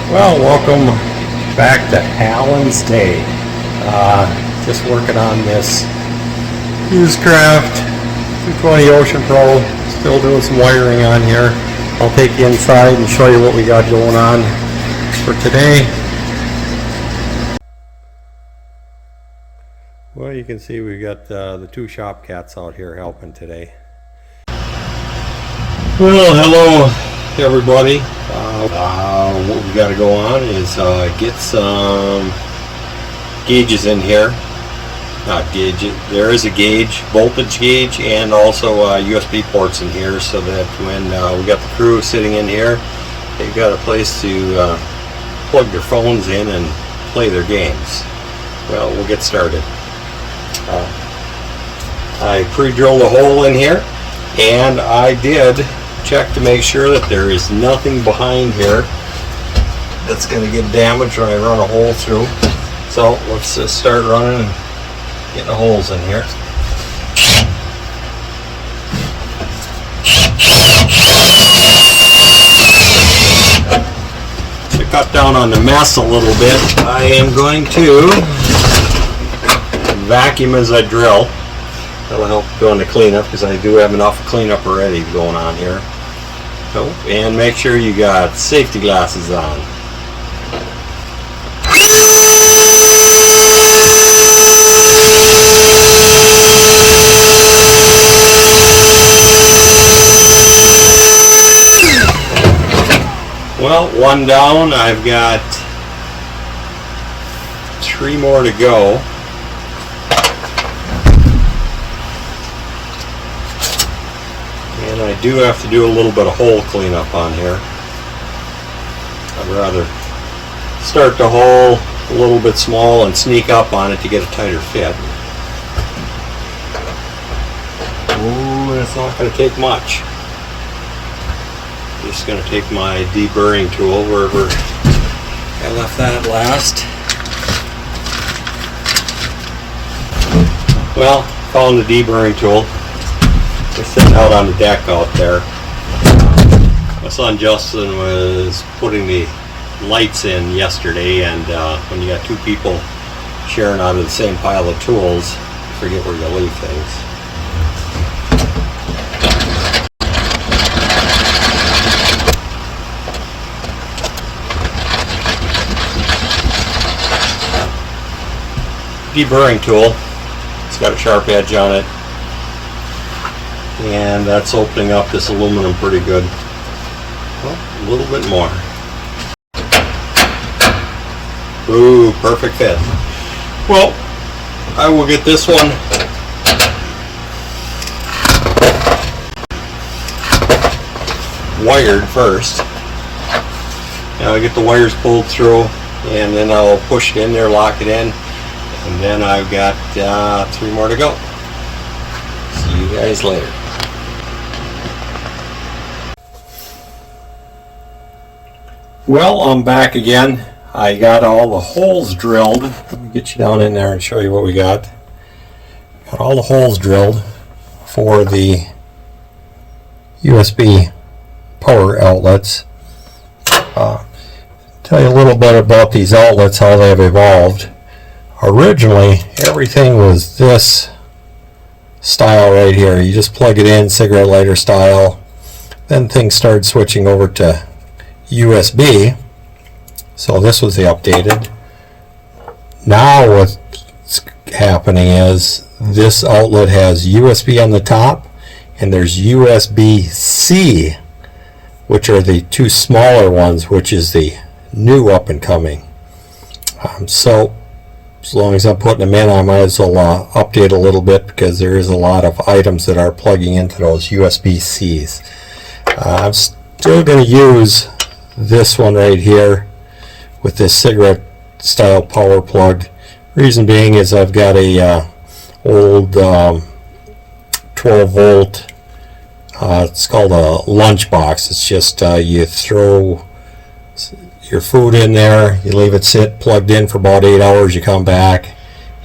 Well, welcome back to Alan's Day. Just working on this Hewes Craft 220 Ocean Pro. Still doing some wiring on here. I'll take you inside and show you what we got going on for today. Well, you can see we've got the two shop cats out here helping today. Well, hello everybody. What we got to go on is get some gauges in here. Not gauge, there is a gauge, voltage gauge, and also USB ports in here, so that when we got the crew sitting in here, they've got a place to plug their phones in and play their games. Well, we'll get started. I pre-drilled a hole in here, and I did check to make sure that there is nothing behind here that's going to get damaged when I run a hole through. So let's just start running and getting the holes in here. To cut down on the mess a little bit, I am going to vacuum as I drill. That'll help doing the cleanup, because I do have enough cleanup already going on here. So, and make sure you got safety glasses on. Well, one down. I've got 3 more to go. And I do have to do a little bit of hole cleanup on here. I'd rather start the hole a little bit small and sneak up on it to get a tighter fit. Ooh, and it's not going to take much. Just going to take my deburring tool wherever I left that last. Well, found the deburring tool. It's sitting out on the deck out there. My son Justin was putting the lights in yesterday, and when you got 2 people sharing out of the same pile of tools, you forget where you leave things. Deburring tool. It's got a sharp edge on it, and that's opening up this aluminum pretty good. Well, a little bit more. Ooh, perfect fit. Well, I will get this one wired first. Now I get the wires pulled through, and then I'll push it in there, lock it in, and then I've got 3 more to go. See you guys later. Well, I'm back again. I got all the holes drilled. Let me get you down in there and show you what we got. Got all the holes drilled for the USB power outlets. Tell you a little bit about these outlets, how they've evolved. Originally, everything was this style right here. You just plug it in, cigarette lighter style. Then things started switching over to USB. So this was the updated. Now what's happening is this outlet has USB on the top, and there's USB-C, which are the 2 smaller ones, which is the new up and coming. So as long as I'm putting them in, I might as well update a little bit, because there is a lot of items that are plugging into those USB-Cs. I'm still going to use this one right here with this cigarette style power plug. Reason being is I've got a old 12 volt, it's called a lunch box. It's just you throw your food in there, you leave it sit plugged in for about 8 hours, you come back,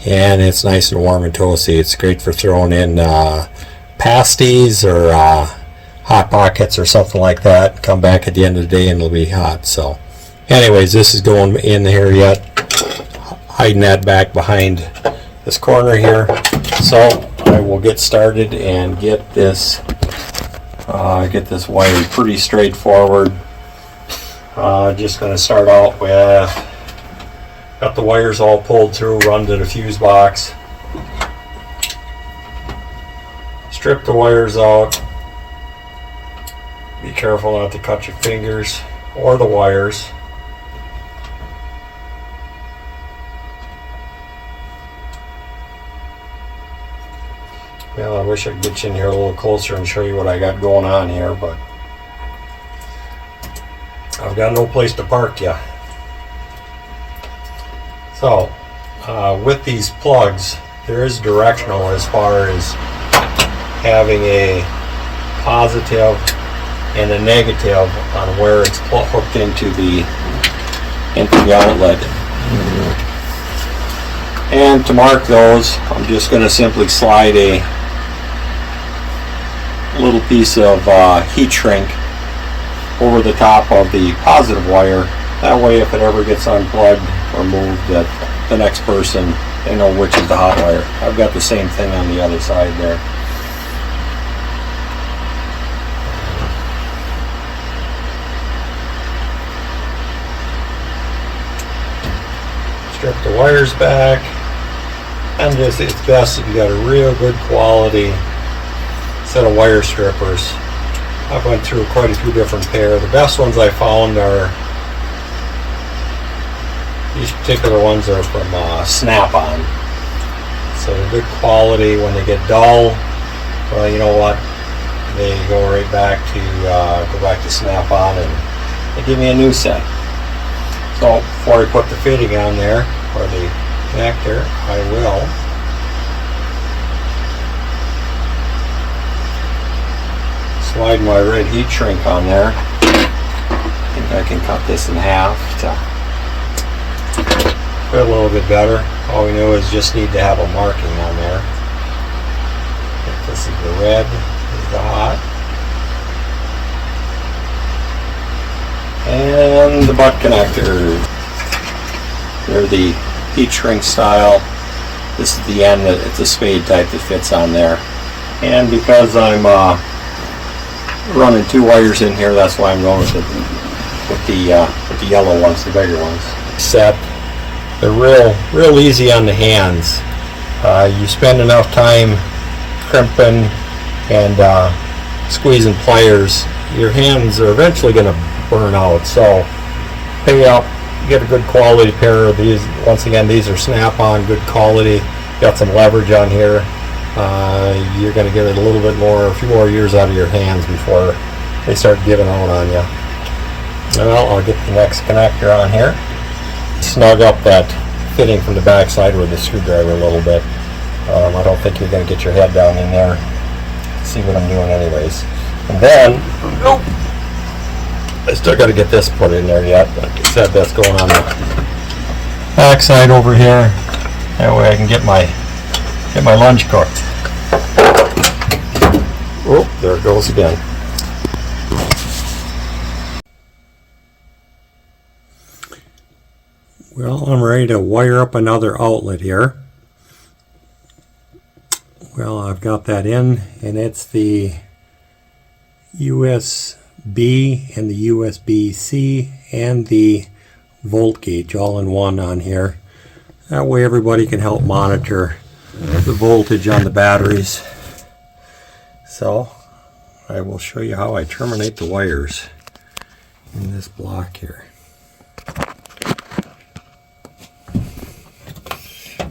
and it's nice and warm and toasty. It's great for throwing in pasties or Hot Pockets or something like that. Come back at the end of the day and it'll be hot. So Anyways, this is going in here yet, hiding that back behind this corner here. So I will get started and get this wire pretty straightforward. Just going to start out with, got the wires all pulled through, run to the fuse box, strip the wires out. Be careful not to cut your fingers or the wires. Well, I wish I could get you in here a little closer and show you what I got going on here, but I've got no place to park you. So, with these plugs, there is directional as far as having a positive and a negative on where it's hooked into the outlet. And to mark those, I'm just going to simply slide a little piece of heat shrink over the top of the positive wire. That way, if it ever gets unplugged or moved, that the next person, they know which is the hot wire. I've got the same thing on the other side there. Strip the wires back, and it's best if you got a real good quality set of wire strippers. I've went through quite a few different pair. The best ones I found are these particular ones are from Snap-on. So they're good quality. When they get dull, well, you know what? They go right back to Snap-on, and they give me a new set. So before I put the fitting on there, or the connector, I will slide my red heat shrink on there. I think I can cut this in half to fit a little bit better. All we know is just need to have a marking on there. This is the red, this is the hot. And the butt connector. They're the heat shrink style. This is the end, it's a spade type that fits on there. And because I'm running two wires in here, that's why I'm going with the yellow ones, the bigger ones. Set. They're real easy on the hands. You spend enough time crimping and squeezing pliers, your hands are eventually going to burn out. So pay up, get a good quality pair of these. Once again, these are Snap-on, good quality. Got some leverage on here. You're going to get a few more years out of your hands before they start giving out on you. Well, I'll get the next connector on here. Snug up that fitting from the back side with the screwdriver a little bit. I don't think you're going to get your head down in there. See what I'm doing anyways. And then, I still got to get this put in there yet. Like I said, that's going on the back side over here. That way I can get my lunch cooked. Oh, there it goes again. Well, I'm ready to wire up another outlet here. Well, I've got that in, and it's the USB and the USB-C and the volt gauge all in one on here. That way everybody can help monitor the voltage on the batteries. So I will show you how I terminate the wires in this block here.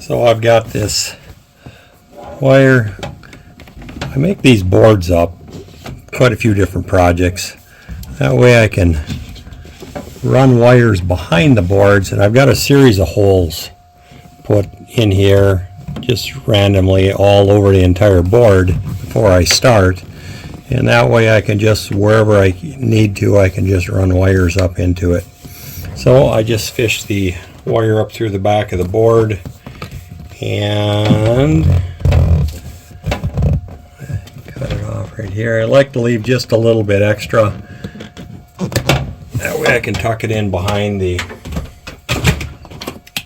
So I've got this wire. I make these boards up, quite a few different projects. That way I can run wires behind the boards, and I've got a series of holes put in here just randomly all over the entire board before I start, and that way I can just, wherever I need to, I can just run wires up into it. So I just fish the wire up through the back of the board, and cut it off right here. I like to leave just a little bit extra. That way I can tuck it in behind the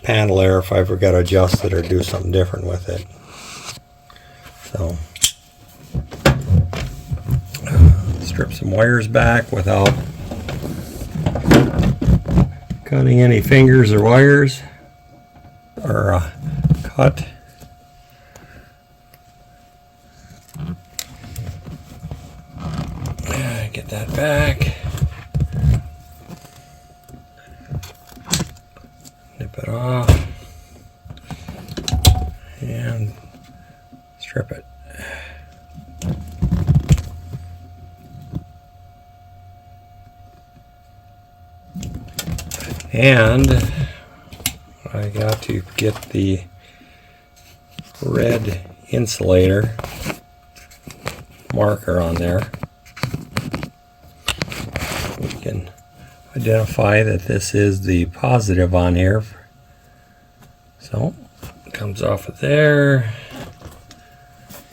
panel there if I ever got to adjust it or do something different with it. So strip some wires back without cutting any fingers or wires, or cut. Get that back. Nip it off and strip it. And I got to get the red insulator marker on there. We can identify that this is the positive on here. So it comes off of there.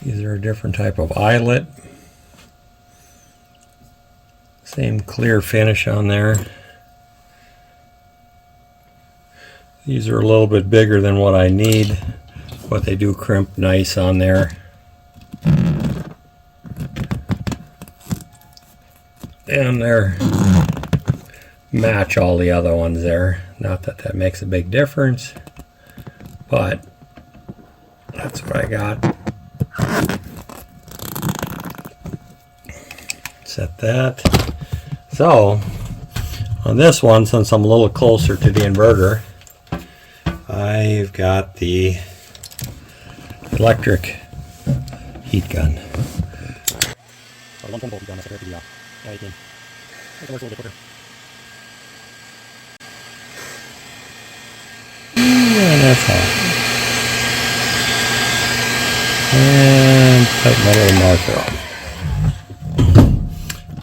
These are a different type of eyelet. Same clear finish on there. These are a little bit bigger than what I need, but they do crimp nice on there. And they're match all the other ones there. Not that that makes a big difference, but that's what I got. Set that. So on this one, since I'm a little closer to the inverter, I've got the electric heat gun. And that's hot. And tighten my little marker on.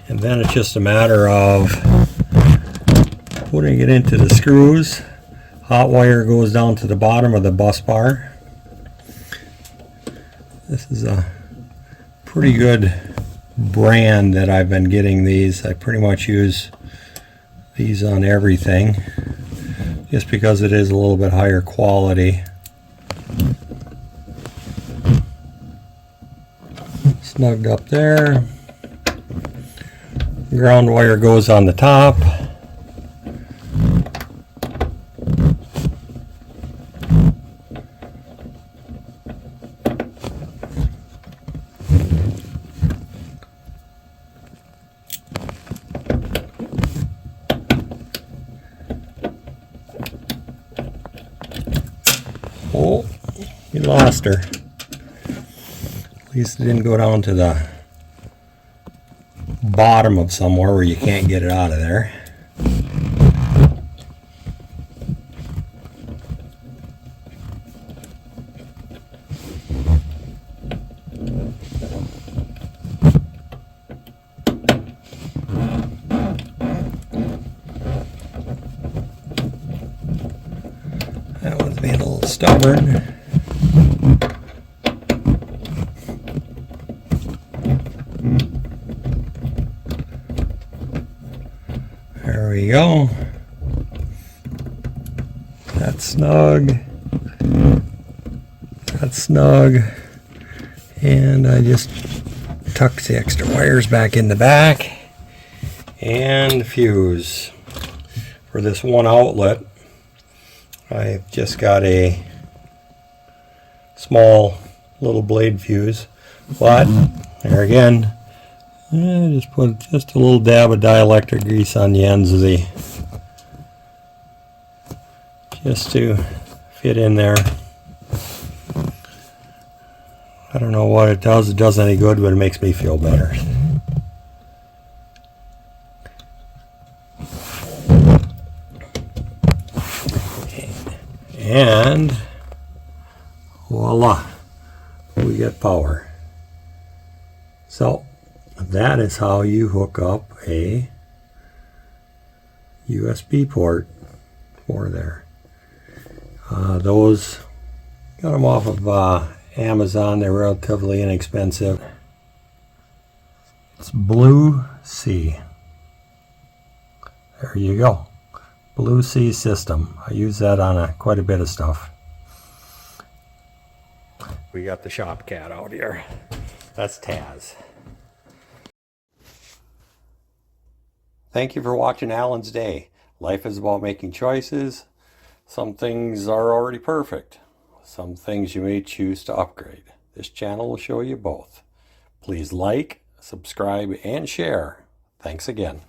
And then it's just a matter of putting it into the screws. Hot wire goes down to the bottom of the bus bar. This is a pretty good brand that I've been getting these. I pretty much use these on everything just because it is a little bit higher quality. Snugged up there. Ground wire goes on the top. Oh, we lost her. At least it didn't go down to the bottom of somewhere where you can't get it out of there. That one's being a little stubborn. There we go. That's snug. That's snug. And I just tucked the extra wires back in the back. And the fuse. For this one outlet, I've just got a small little blade fuse. But, there again, just put just a little dab of dielectric grease on the ends of the, just to fit in there. I don't know what it does. It does any good, but it makes me feel better. And voila, we get power. So that is how you hook up a USB port for there. Those, got them off of Amazon. They're relatively inexpensive. It's Blue Sea. There you go. Blue Sea system. I use that on quite a bit of stuff. We got the shop cat out here. That's Taz. Thank you for watching Alan's Day. Life is about making choices. Some things are already perfect. Some things you may choose to upgrade. This channel will show you both. Please like, subscribe, and share. Thanks again.